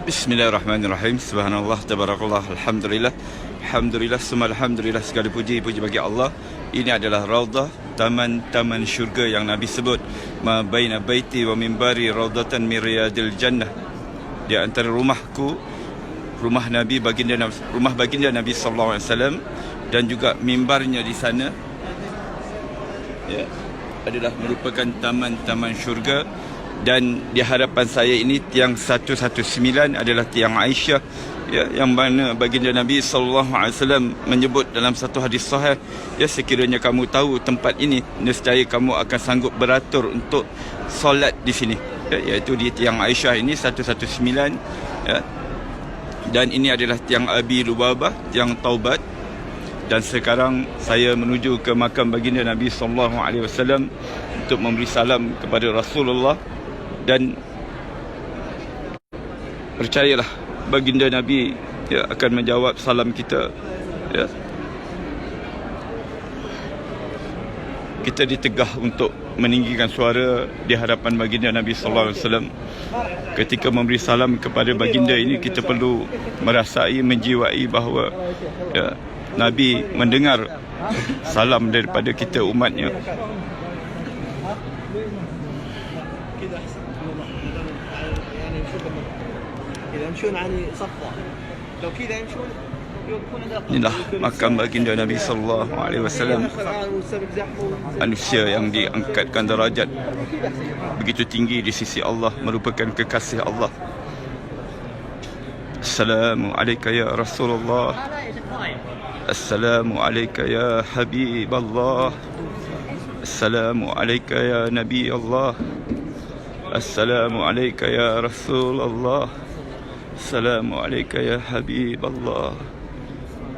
Bismillahirrahmanirrahim. Subhanallah, tabarakallah, alhamdulillah. Alhamdulillah, semua alhamdulillah, segala puji bagi Allah. Ini adalah raudhah, taman-taman syurga yang Nabi sebut. Ma baina baiti wa mimbari raudhatan min riyadil jannah. Di antara rumahku, rumah Nabi rumah baginda Nabi sallallahu alaihi wasallam dan juga mimbarnya di sana, ya, adalah merupakan taman-taman syurga. Dan di hadapan saya ini tiang 119 adalah tiang Aisyah, ya, yang mana baginda Nabi SAW menyebut dalam satu hadis sahih, ya, sekiranya kamu tahu tempat ini, nescaya kamu akan sanggup beratur untuk solat di sini, ya, iaitu di tiang Aisyah ini 119, ya. Dan ini adalah tiang Abi Lubabah, tiang Taubat. Dan sekarang saya menuju ke makam baginda Nabi SAW untuk memberi salam kepada Rasulullah. Dan percayalah, baginda Nabi, ya, akan menjawab salam kita, ya. Kita ditegah untuk meninggikan suara di hadapan baginda Nabi sallallahu alaihi wasallam. Ketika memberi salam kepada baginda ini, kita perlu merasai, menjiwai bahawa, ya, Nabi mendengar salam daripada kita umatnya. Inilah makam baginda Nabi sallallahu alaihi wasallam, manusia yang diangkatkan darajat begitu tinggi di sisi Allah, merupakan kekasih Allah. Assalamu alayka ya Rasulullah, assalamu alayka ya Habiballah, assalamu alayka ya Nabi Allah, assalamu alayka ya Rasulullah, assalamu alayka ya Habiballah,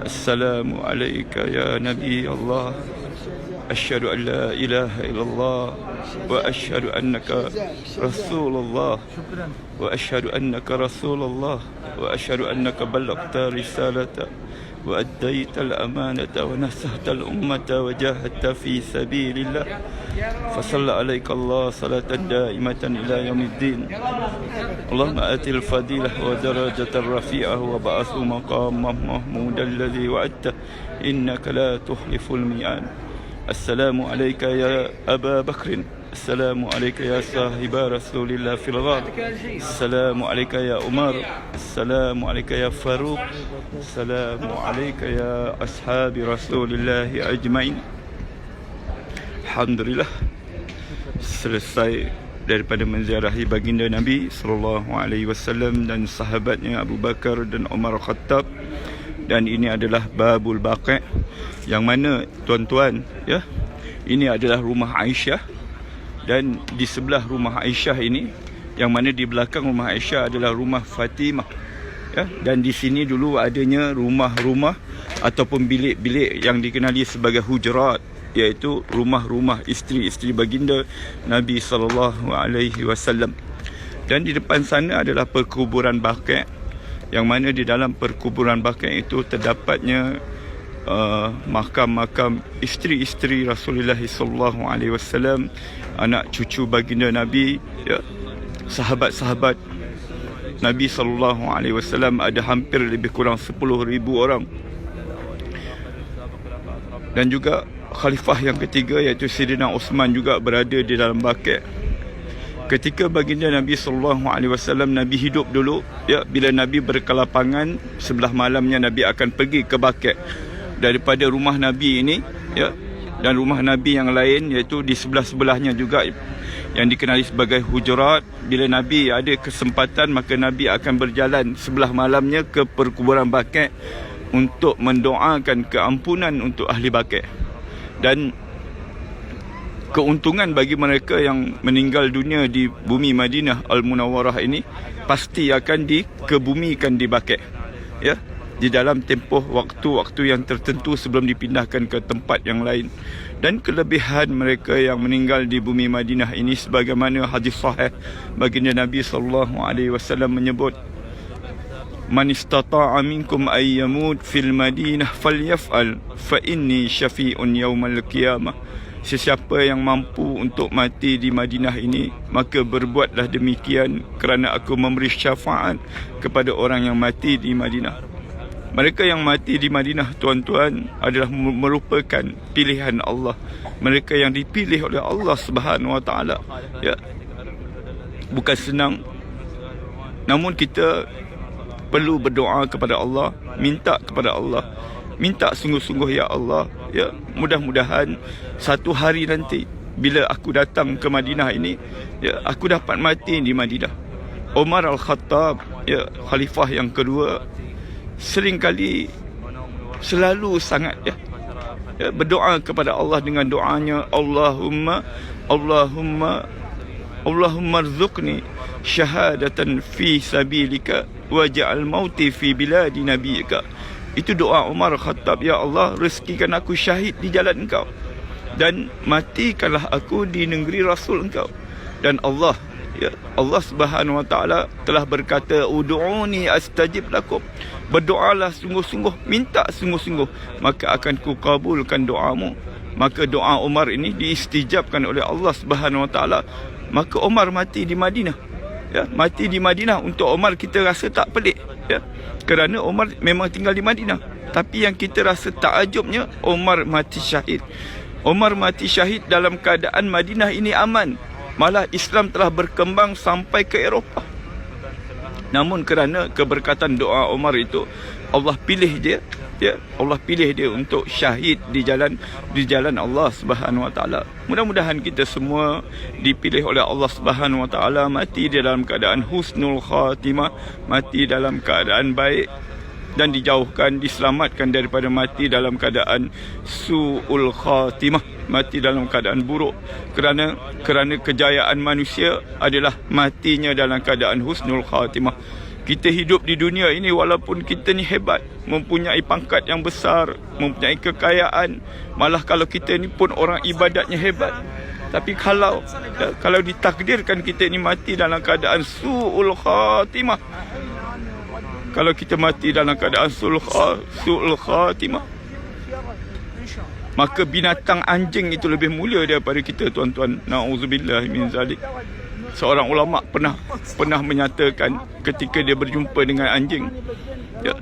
assalamu alayka ya Nabi Allah. Asyhadu an la ilaha illallah wa asyhadu annaka Rasulullah wa asyhadu annaka Rasulullah wa asyhadu annaka ballaghta risalata wa addaita al-amanata wa nasahta al-ummata wa jahadta fi sabilillah. Fasalla alaika Allah salatan daimatan ila yaumiddin. Allahumma atil fadilah wa darajatan rafi'ah wa ba'athu maqamah mahmudan alladhi wa'adta innaka la tuhliful mi'ad. Assalamu alayka ya Aba Bakrin, assalamu alayka ya sahiba Rasulillah fil ghar, assalamu alayka ya Umar, assalamu alayka ya Faruq, assalamu alayka ya ashabi Rasulillah ajmain. Alhamdulillah, selesai daripada menziarahi baginda Nabi sallallahu alaihi wasallam dan sahabatnya Abu Bakar dan Umar Khattab. Dan ini adalah Babul Baqi', yang mana, tuan-tuan, ya, ini adalah rumah Aisyah. Dan di sebelah rumah Aisyah ini, yang mana di belakang rumah Aisyah adalah rumah Fatimah, ya. Dan di sini dulu adanya rumah-rumah ataupun bilik-bilik yang dikenali sebagai hujurat, iaitu rumah-rumah isteri-isteri baginda Nabi SAW. Dan di depan sana adalah perkuburan Baqi', yang mana di dalam perkuburan Baqi' itu terdapatnya makam-makam isteri-isteri Rasulullah SAW, anak cucu baginda Nabi, ya, sahabat-sahabat Nabi SAW. Ada hampir lebih kurang 10,000 orang. Dan juga khalifah yang ketiga, iaitu Sayyidina Uthman, juga berada di dalam Baqi'. Ketika baginda Nabi SAW, Nabi hidup dulu, ya, bila Nabi berkelapangan, sebelah malamnya Nabi akan pergi ke Baqi'. Daripada rumah Nabi ini, ya, dan rumah Nabi yang lain, iaitu di sebelah-sebelahnya juga, yang dikenali sebagai hujurat. Bila Nabi ada kesempatan, maka Nabi akan berjalan sebelah malamnya ke perkuburan Baqi' untuk mendoakan keampunan untuk ahli Baqi'. Dan keuntungan bagi mereka yang meninggal dunia di bumi Madinah Al-Munawwarah ini pasti akan dikebumikan di Baqi', ya, di dalam tempoh waktu-waktu yang tertentu sebelum dipindahkan ke tempat yang lain. Dan kelebihan mereka yang meninggal di bumi Madinah ini, sebagaimana hadis sahih baginda Nabi SAW menyebut, man istata'a minkum ay yamut fil Madinah falyaf'al fa inni syafi'un yaumal qiyamah. Sesiapa yang mampu untuk mati di Madinah ini, maka berbuatlah demikian kerana aku memberi syafaat kepada orang yang mati di Madinah. Mereka yang mati di Madinah, tuan-tuan, adalah merupakan pilihan Allah. Mereka yang dipilih oleh Allah Subhanahu Wa Taala. Ya. Bukan senang. Namun kita perlu berdoa kepada Allah, minta kepada Allah, minta sungguh-sungguh, ya Allah, ya, mudah-mudahan satu hari nanti bila aku datang ke Madinah ini, ya, aku dapat mati di Madinah. Umar Al-Khattab, ya, khalifah yang kedua, seringkali selalu sangat berdoa kepada Allah dengan doanya, Allahumma rzuqni syahadatan fi sabilika waj'al mauti fi biladi nabiyika. Itu doa Umar Khattab, ya Allah, rezekikan aku syahid di jalan Engkau dan matikanlah aku di negeri Rasul Engkau. Dan Allah, ya, Allah Subhanahu Wa Taala telah berkata, ud'uni astajib lakum. Berdoalah sungguh-sungguh, minta sungguh-sungguh, maka akan kukabulkan doamu. Maka doa Umar ini diistijabkan oleh Allah Subhanahu Wa Taala. Maka Umar mati di Madinah. Ya, mati di Madinah. Untuk Umar kita rasa tak pelik, ya, kerana Umar memang tinggal di Madinah. Tapi yang kita rasa takjubnya, Umar mati syahid. Umar mati syahid dalam keadaan Madinah ini aman. Malah Islam telah berkembang sampai ke Eropah. Namun kerana keberkatan doa Umar itu, Allah pilih dia, ya, Allah pilih dia untuk syahid di jalan Allah Subhanahu Wa Taala. Mudah-mudahan kita semua dipilih oleh Allah Subhanahu Wa Taala mati di dalam keadaan husnul khatimah, mati dalam keadaan baik, dan dijauhkan, diselamatkan daripada mati dalam keadaan su'ul khatimah, mati dalam keadaan buruk. Kerana kejayaan manusia adalah matinya dalam keadaan husnul khatimah. Kita hidup di dunia ini walaupun kita ni hebat, mempunyai pangkat yang besar, mempunyai kekayaan, malah kalau kita ni pun orang ibadatnya hebat, tapi kalau ditakdirkan kita ni mati dalam keadaan su'ul khatimah, kalau kita mati dalam keadaan su'ul khatimah, maka binatang anjing itu lebih mulia daripada kita, tuan-tuan. Na'udzubillah min zalik. Seorang ulama pernah menyatakan ketika dia berjumpa dengan anjing, ya,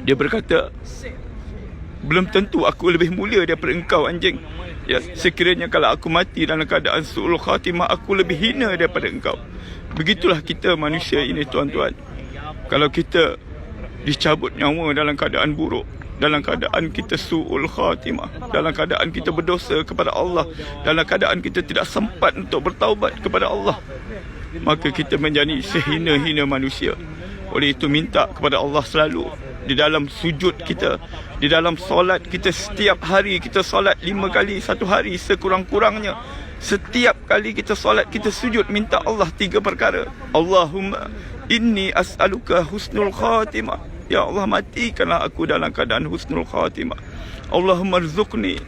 dia berkata, belum tentu aku lebih mulia daripada engkau, anjing. Ya, sekiranya kalau aku mati dalam keadaan su'ul khatimah, aku lebih hina daripada engkau. Begitulah kita manusia ini, tuan-tuan. Kalau kita dicabut nyawa dalam keadaan buruk, dalam keadaan kita su'ul khatimah, dalam keadaan kita berdosa kepada Allah, dalam keadaan kita tidak sempat untuk bertaubat kepada Allah, maka kita menjadi sehina-hina manusia. Oleh itu minta kepada Allah selalu di dalam sujud kita, di dalam solat kita. Setiap hari kita solat 5 kali satu hari sekurang-kurangnya. Setiap kali kita solat, kita sujud, minta Allah 3 perkara. Allahumma inni as'aluka husnul khatimah. Ya Allah, matikanlah aku dalam keadaan husnul khatimah. Allahumma rzuqni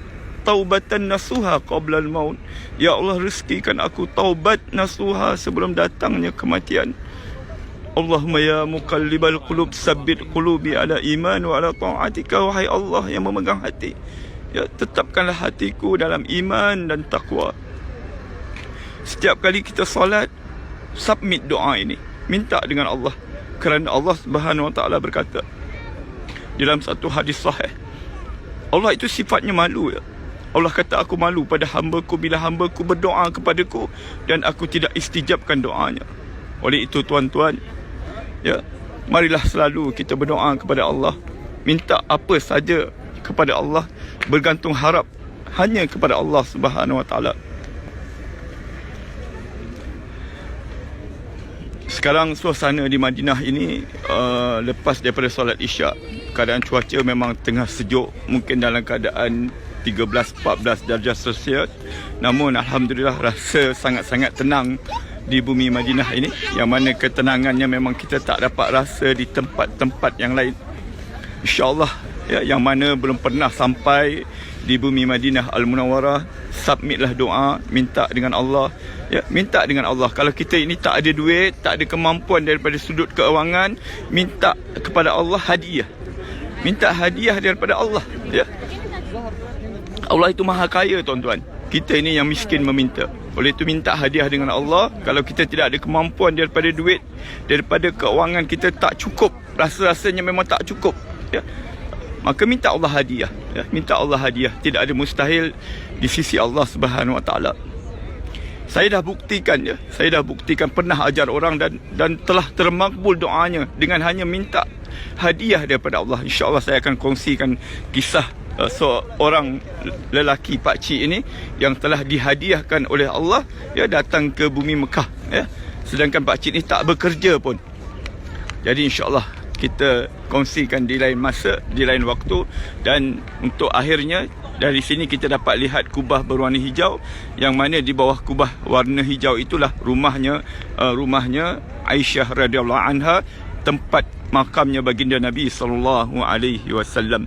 taubatan nasuha qabla al-maut. Ya Allah, rezekikan aku taubat nasuha sebelum datangnya kematian. Allahumma ya muqallibal qulub sabbit qulubi ala iman wa ala ta'atika. Wahai Allah yang memegang hati, ya, tetapkanlah hatiku dalam iman dan taqwa. Setiap kali kita solat, submit doa ini, minta dengan Allah. Kerana Allah Subhanahu Wa Taala berkata dalam satu hadis sahih, Allah itu sifatnya malu, ya. Allah kata, aku malu pada hamba-Ku bila hamba-Ku berdoa kepadaku dan aku tidak istijabkan doanya. Oleh itu, tuan-tuan, ya, marilah selalu kita berdoa kepada Allah, minta apa saja kepada Allah, bergantung harap hanya kepada Allah Subhanahu Wa Taala. Sekarang suasana di Madinah ini, lepas daripada solat Isyak, keadaan cuaca memang tengah sejuk, mungkin dalam keadaan 13-14 darjah Celsius. Namun alhamdulillah, rasa sangat-sangat tenang di bumi Madinah ini, yang mana ketenangannya memang kita tak dapat rasa di tempat-tempat yang lain. InsyaAllah, ya, yang mana belum pernah sampai di bumi Madinah Al-Munawwarah, submitlah doa, minta dengan Allah, ya, minta dengan Allah. Kalau kita ini tak ada duit, tak ada kemampuan daripada sudut keuangan, minta kepada Allah hadiah, minta hadiah daripada Allah, ya. Allah itu maha kaya, tuan-tuan. Kita ini yang miskin meminta. Oleh itu minta hadiah dengan Allah. Kalau kita tidak ada kemampuan daripada duit, daripada keuangan kita tak cukup, rasa-rasanya memang tak cukup, ya, maka minta Allah hadiah, ya. Minta Allah hadiah. Tidak ada mustahil di sisi Allah Subhanahu Wa Taala. Saya dah buktikan, ya. Saya dah buktikan, pernah ajar orang dan telah termakbul doanya dengan hanya minta hadiah daripada Allah. InsyaAllah saya akan kongsikan kisah seorang lelaki pakcik ini yang telah dihadiahkan oleh Allah, ya, datang ke bumi Mekah, ya. Sedangkan pakcik ini tak bekerja pun. Jadi insyaAllah kita kongsikan di lain masa, di lain waktu. Dan untuk akhirnya, dari sini kita dapat lihat kubah berwarna hijau, yang mana di bawah kubah warna hijau itulah rumahnya Aisyah radhiyallahu anha, tempat makamnya baginda Nabi sallallahu alaihi wasallam.